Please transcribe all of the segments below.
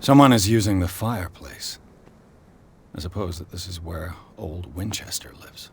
Someone is using the fireplace. I suppose that this is where old Winchester lives.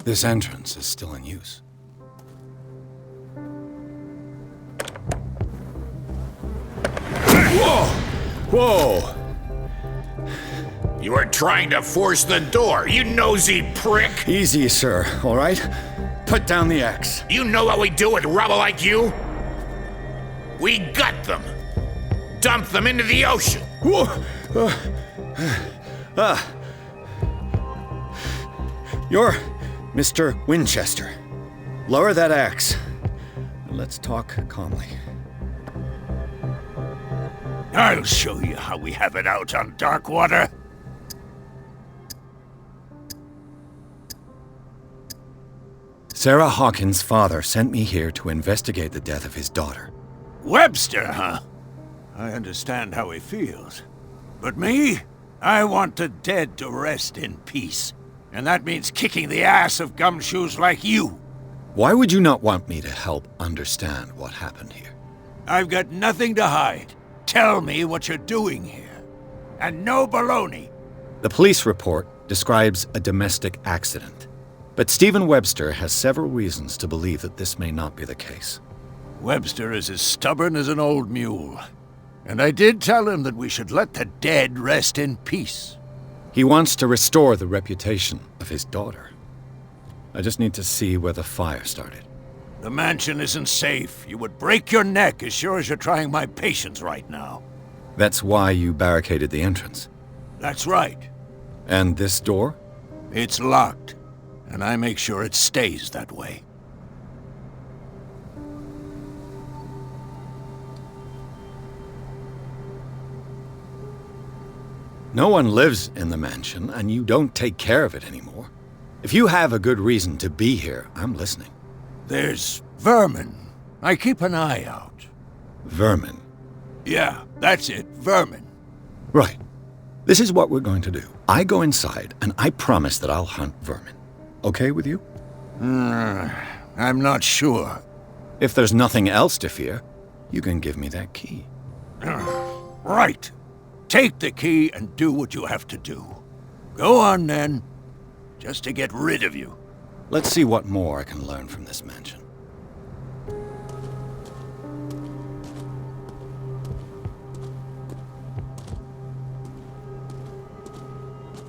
This entrance is still in use. Whoa! Whoa! You were trying to force the door, you nosy prick! Easy, sir, all right? Put down the axe. You know what we do with rubble like you? We gut them. Dump them into the ocean. Whoa! You're Mr. Winchester. Lower that axe. Let's talk calmly. I'll show you how we have it out on Darkwater. Sarah Hawkins' father sent me here to investigate the death of his daughter. Webster, huh? I understand how he feels. But me? I want the dead to rest in peace. And that means kicking the ass of gumshoes like you. Why would you not want me to help understand what happened here? I've got nothing to hide. Tell me what you're doing here. And no baloney. The police report describes a domestic accident. But Stephen Webster has several reasons to believe that this may not be the case. Webster is as stubborn as an old mule. And I did tell him that we should let the dead rest in peace. He wants to restore the reputation of his daughter. I just need to see where the fire started. The mansion isn't safe. You would break your neck as sure as you're trying my patience right now. That's why you barricaded the entrance. That's right. And this door? It's locked, and I make sure it stays that way. No one lives in the mansion, and you don't take care of it anymore. If you have a good reason to be here, I'm listening. There's vermin. I keep an eye out. Vermin? Yeah, that's it, vermin. Right. This is what we're going to do. I go inside, and I promise that I'll hunt vermin. Okay with you? I'm not sure. If there's nothing else to fear, you can give me that key. Right. Take the key and do what you have to do. Go on, then. Just to get rid of you. Let's see what more I can learn from this mansion.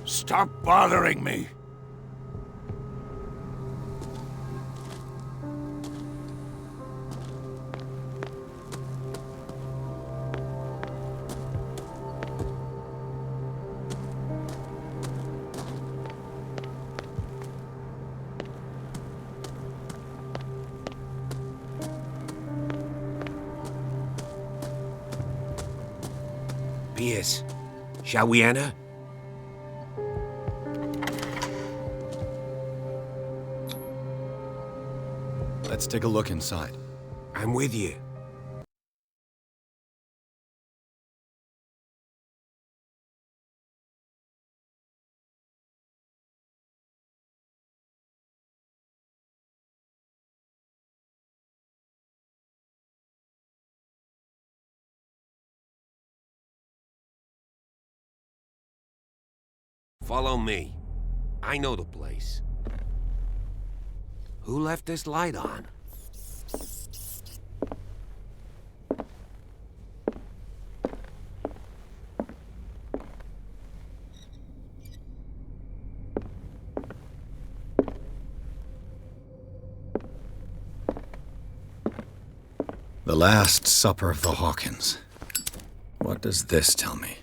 Stop bothering me. Pierce, shall we enter? Let's take a look inside. I'm with you. Follow me. I know the place. Who left this light on? The Last Supper of the Hawkins. What does this tell me?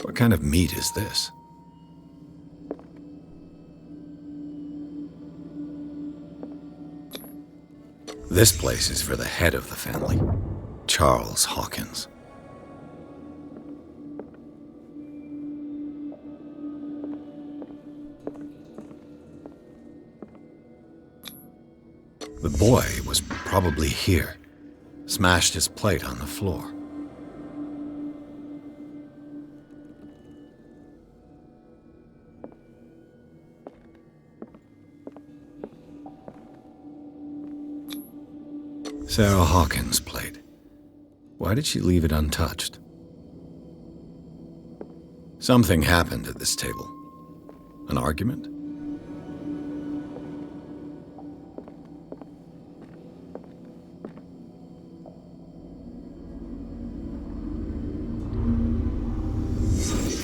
What kind of meat is this? This place is for the head of the family, Charles Hawkins. The boy was probably here, smashed his plate on the floor. Sarah Hawkins' plate. Why did she leave it untouched? Something happened at this table. An argument?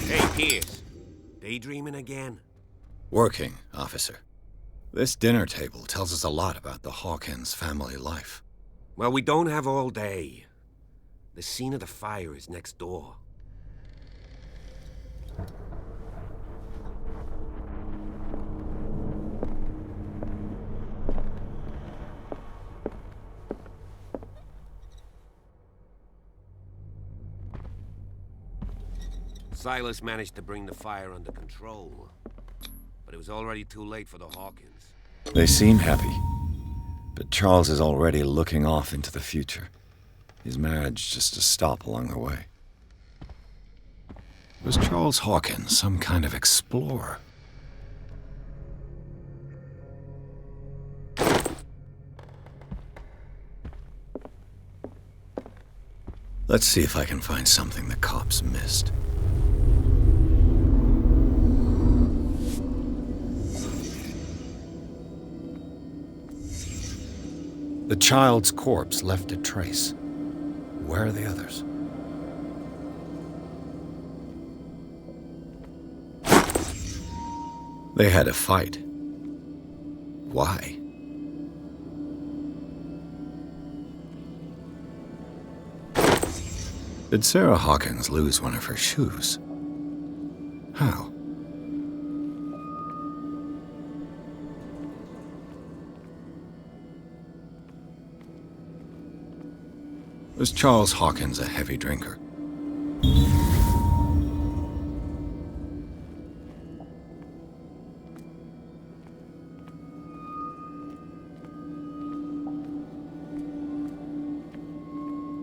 Hey, Pierce. Daydreaming again? Working, officer. This dinner table tells us a lot about the Hawkins family life. Well, we don't have all day. The scene of the fire is next door. Silas managed to bring the fire under control, but it was already too late for the Hawkins. They seem happy, but Charles is already looking off into the future. His marriage just to stop along the way. Was Charles Hawkins some kind of explorer? Let's see if I can find something the cops missed. The child's corpse left a trace. Where are the others? They had a fight. Why? Did Sarah Hawkins lose one of her shoes? How? Was Charles Hawkins a heavy drinker?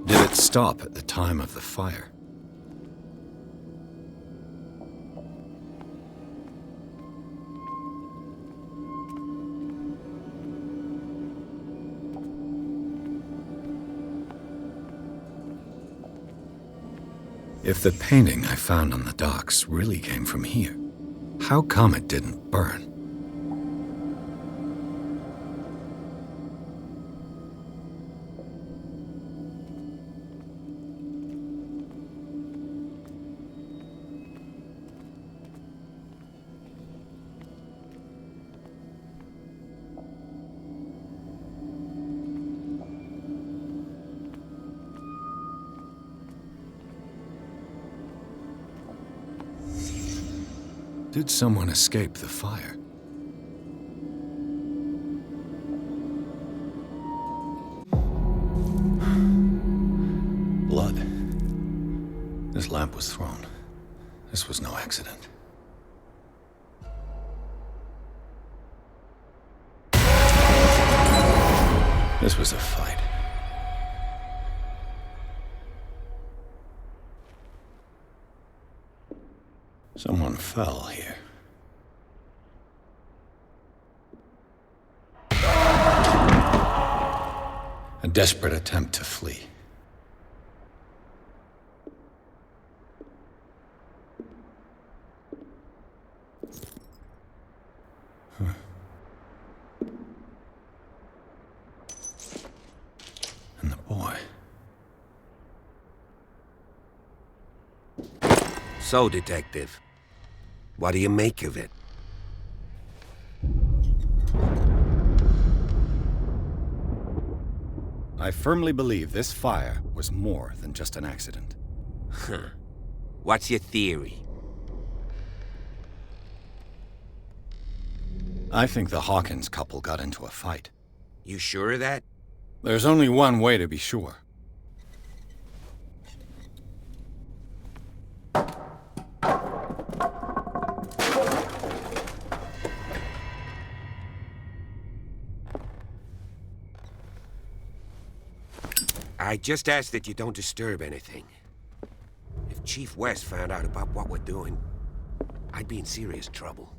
Did it stop at the time of the fire? If the painting I found on the docks really came from here, how come it didn't burn? Did someone escape the fire? Blood. This lamp was thrown. This was no accident. This was a fight. Someone fell here. A desperate attempt to flee. So, Detective, what do you make of it? I firmly believe this fire was more than just an accident. Huh. What's your theory? I think the Hawkins couple got into a fight. You sure of that? There's only one way to be sure. I just ask that you don't disturb anything. If Chief West found out about what we're doing, I'd be in serious trouble.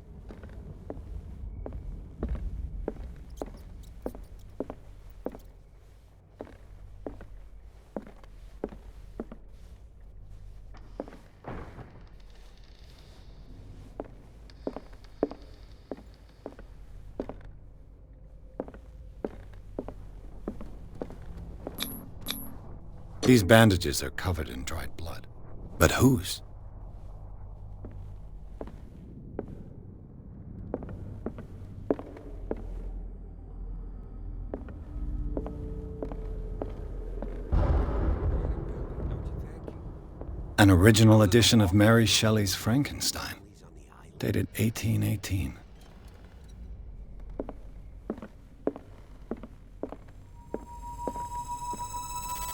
These bandages are covered in dried blood. But whose? An original edition of Mary Shelley's Frankenstein, dated 1818.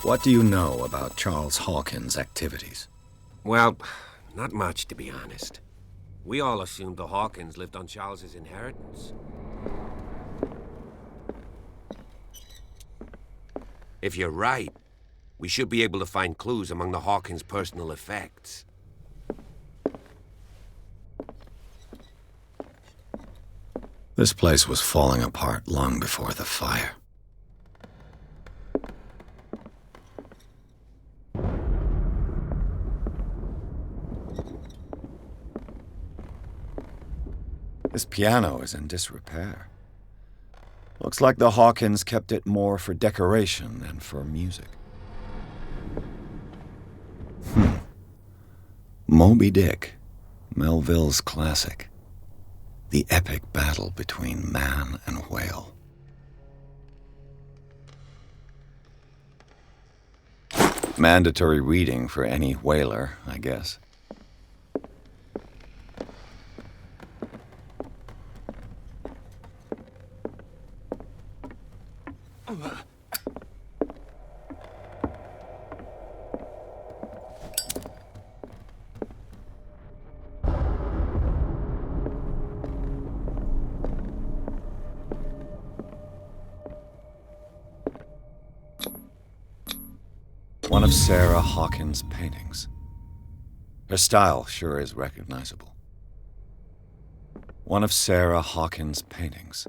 What do you know about Charles Hawkins' activities? Well, not much, to be honest. We all assumed the Hawkins lived on Charles's inheritance. If you're right, we should be able to find clues among the Hawkins' personal effects. This place was falling apart long before the fire. This piano is in disrepair. Looks like the Hawkins kept it more for decoration than for music. Moby Dick, Melville's classic. The epic battle between man and whale. Mandatory reading for any whaler, I guess. One of Sarah Hawkins' paintings. Her style sure is recognizable. One of Sarah Hawkins' paintings.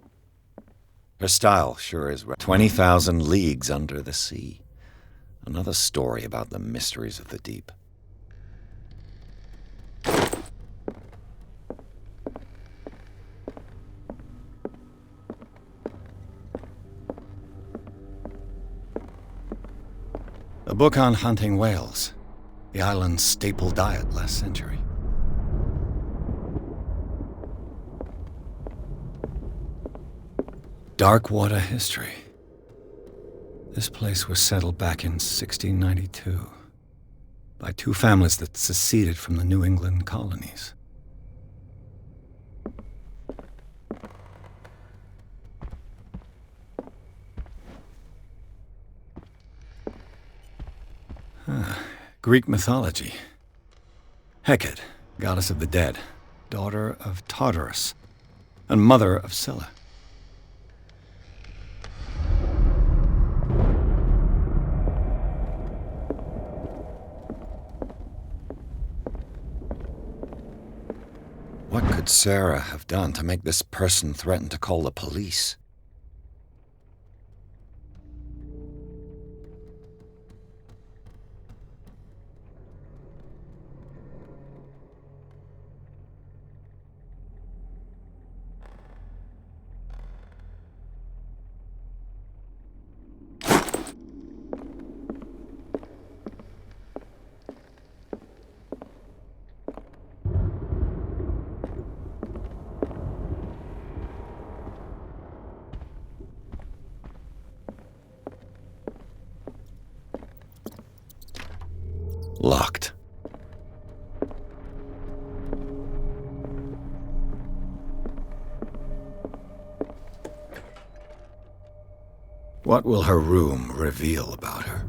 Her style sure is 20,000 Leagues Under the Sea. Another story about the mysteries of the deep. A book on hunting whales, the island's staple diet last century. Dark water history. This place was settled back in 1692 by two families that seceded from the New England colonies. Greek mythology. Hecate, goddess of the dead, daughter of Tartarus, and mother of Scylla. What could Sarah have done to make this person threaten to call the police? Locked. What will her room reveal about her?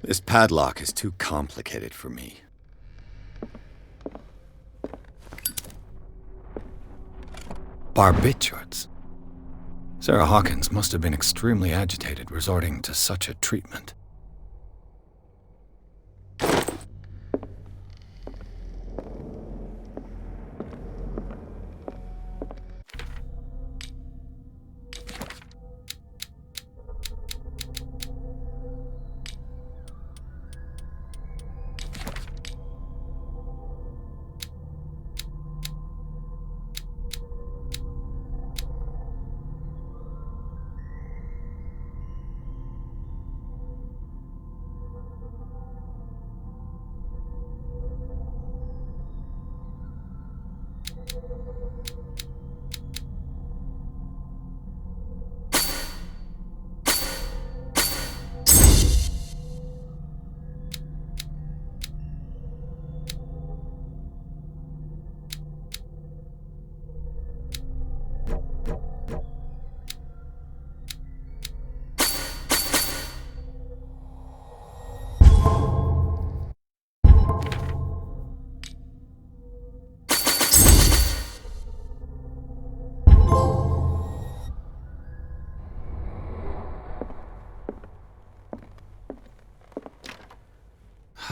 This padlock is too complicated for me. Barbiturates. Sarah Hawkins must have been extremely agitated resorting to such a treatment.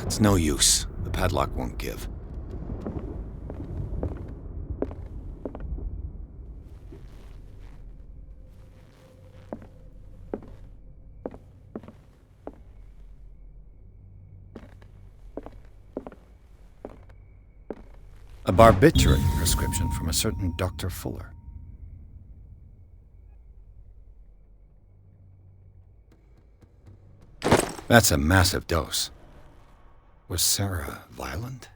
It's no use. The padlock won't give. A barbiturate prescription from a certain Dr. Fuller. That's a massive dose. Was Sarah violent?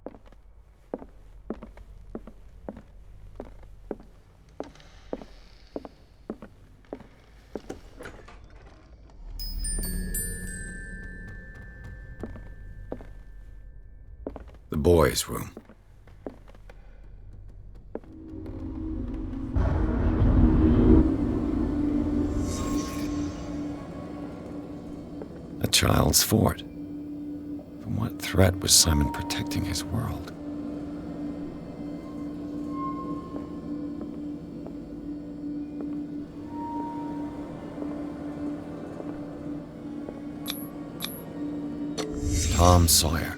The boys' room. A child's fort. From what threat was Simon protecting his world? Tom Sawyer,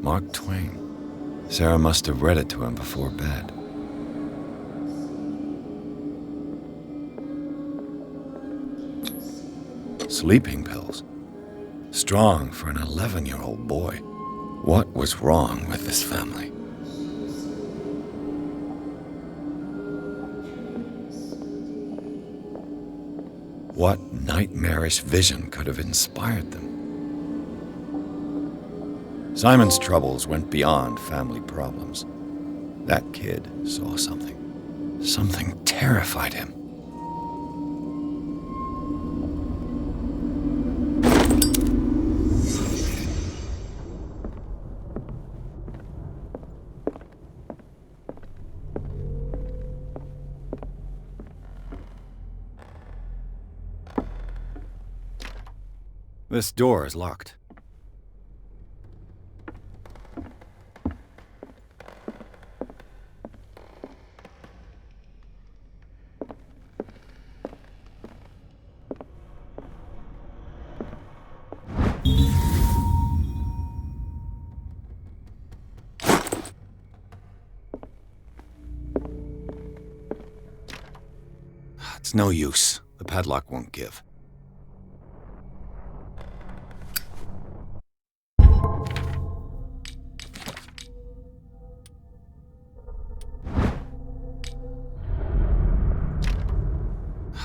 Mark Twain. Sarah must have read it to him before bed. Sleeping pills. Strong for an 11-year-old boy. What was wrong with this family? What nightmarish vision could have inspired them? Simon's troubles went beyond family problems. That kid saw something. Something terrified him. This door is locked. It's no use. The padlock won't give.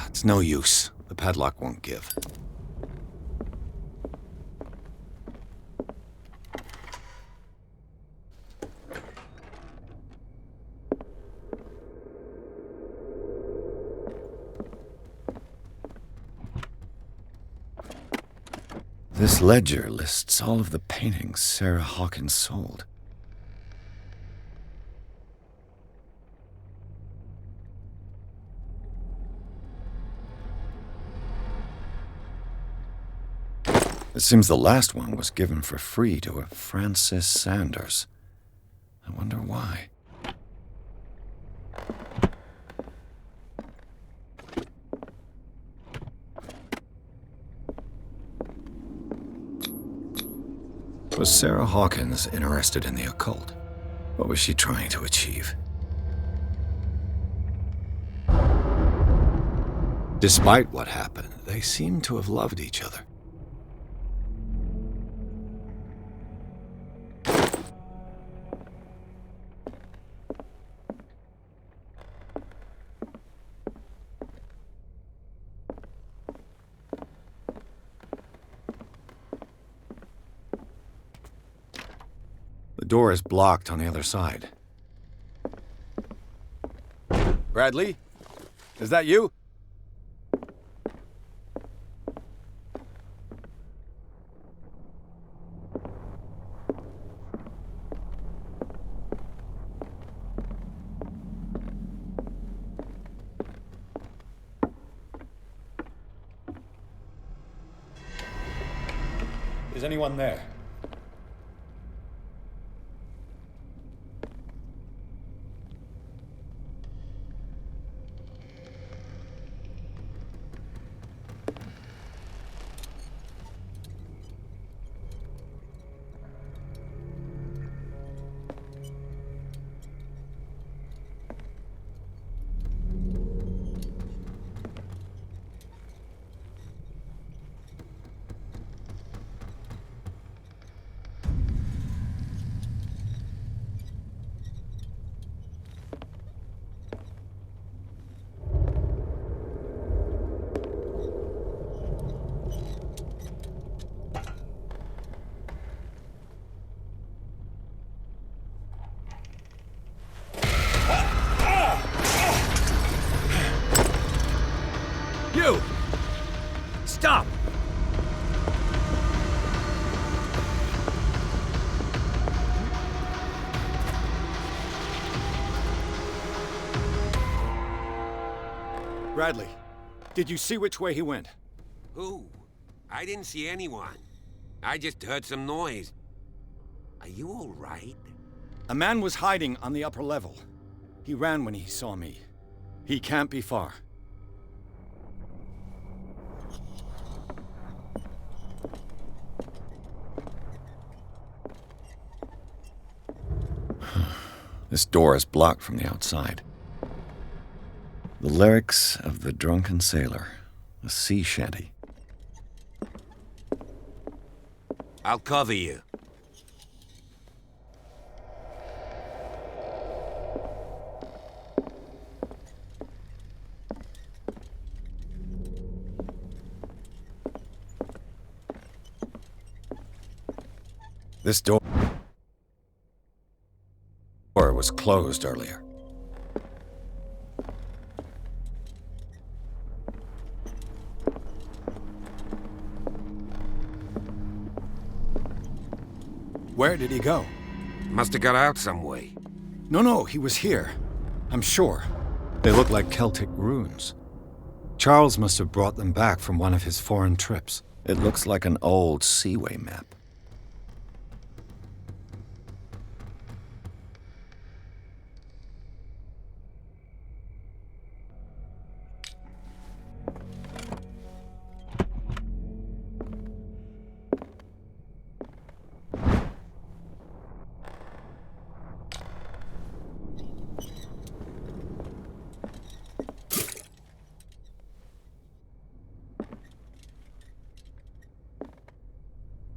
It's no use. The padlock won't give. This ledger lists all of the paintings Sarah Hawkins sold. It seems the last one was given for free to a Francis Sanders. I wonder why. Was Sarah Hawkins interested in the occult? What was she trying to achieve? Despite what happened, they seem to have loved each other. The door is blocked on the other side. Bradley? Is that you? Is anyone there? You! Stop! Bradley, did you see which way he went? Who? I didn't see anyone. I just heard some noise. Are you all right? A man was hiding on the upper level. He ran when he saw me. He can't be far. This door is blocked from the outside. The lyrics of The Drunken Sailor, a sea shanty. I'll cover you. This door was closed earlier. Where did he go? Must have got out some way. No, he was here. I'm sure. They look like Celtic runes. Charles must have brought them back from one of his foreign trips. It looks like an old seaway map.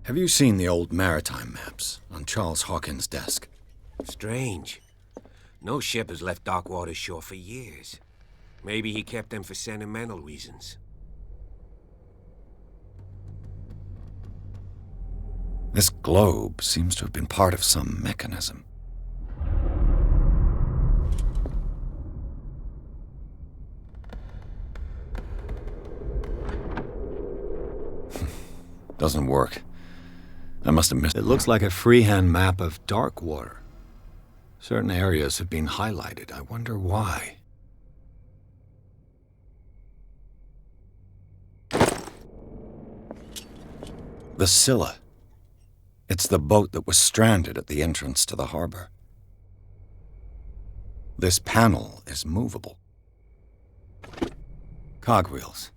Have you seen the old maritime maps on Charles Hawkins' desk? Strange. No ship has left Darkwater shore for years. Maybe he kept them for sentimental reasons. This globe seems to have been part of some mechanism. Doesn't work. I must have missed. It looks like a freehand map of dark water. Certain areas have been highlighted. I wonder why. The Scylla. It's the boat that was stranded at the entrance to the harbor. This panel is movable. Cogwheels.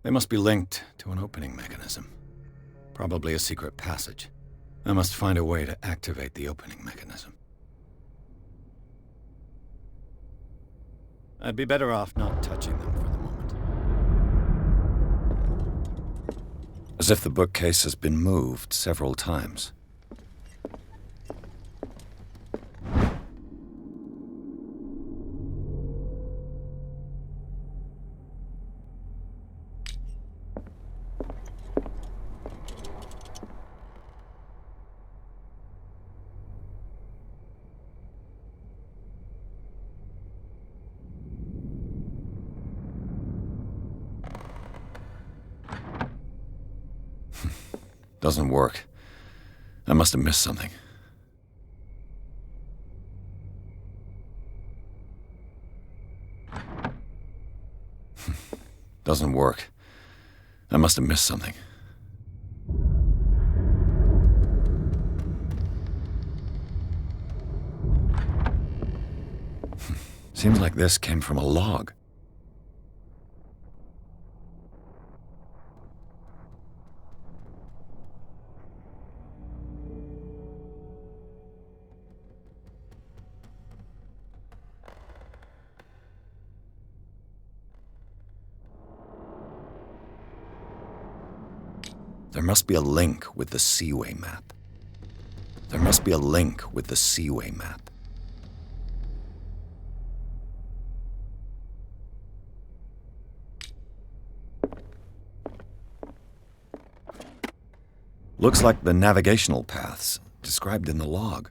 They must be linked to an opening mechanism. Probably a secret passage. I must find a way to activate the opening mechanism. I'd be better off not touching them for the moment. As if the bookcase has been moved several times. Doesn't work. I must have missed something. Doesn't work. I must have missed something. Seems like this came from a log. There must be a link with the Seaway map. There must be a link with the Seaway map. Looks like the navigational paths described in the log.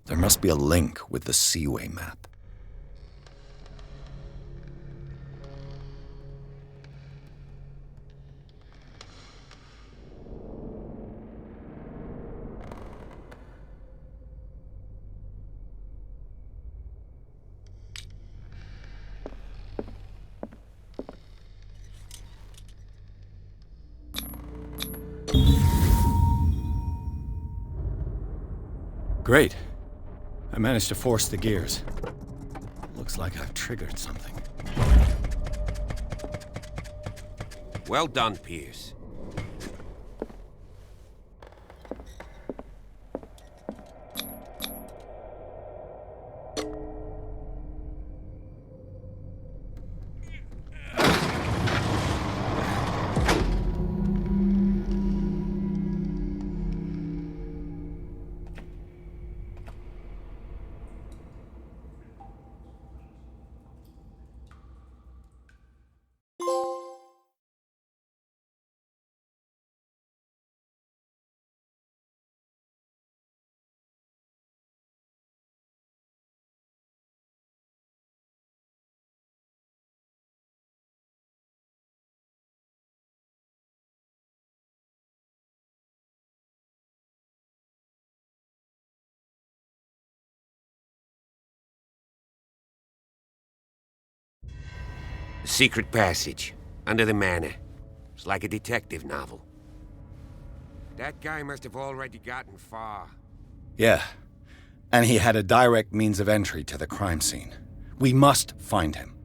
There must be a link with the Seaway map. Great. I managed to force the gears. Looks like I've triggered something. Well done, Pierce. A secret passage, under the manor. It's like a detective novel. That guy must have already gotten far. Yeah, and he had a direct means of entry to the crime scene. We must find him.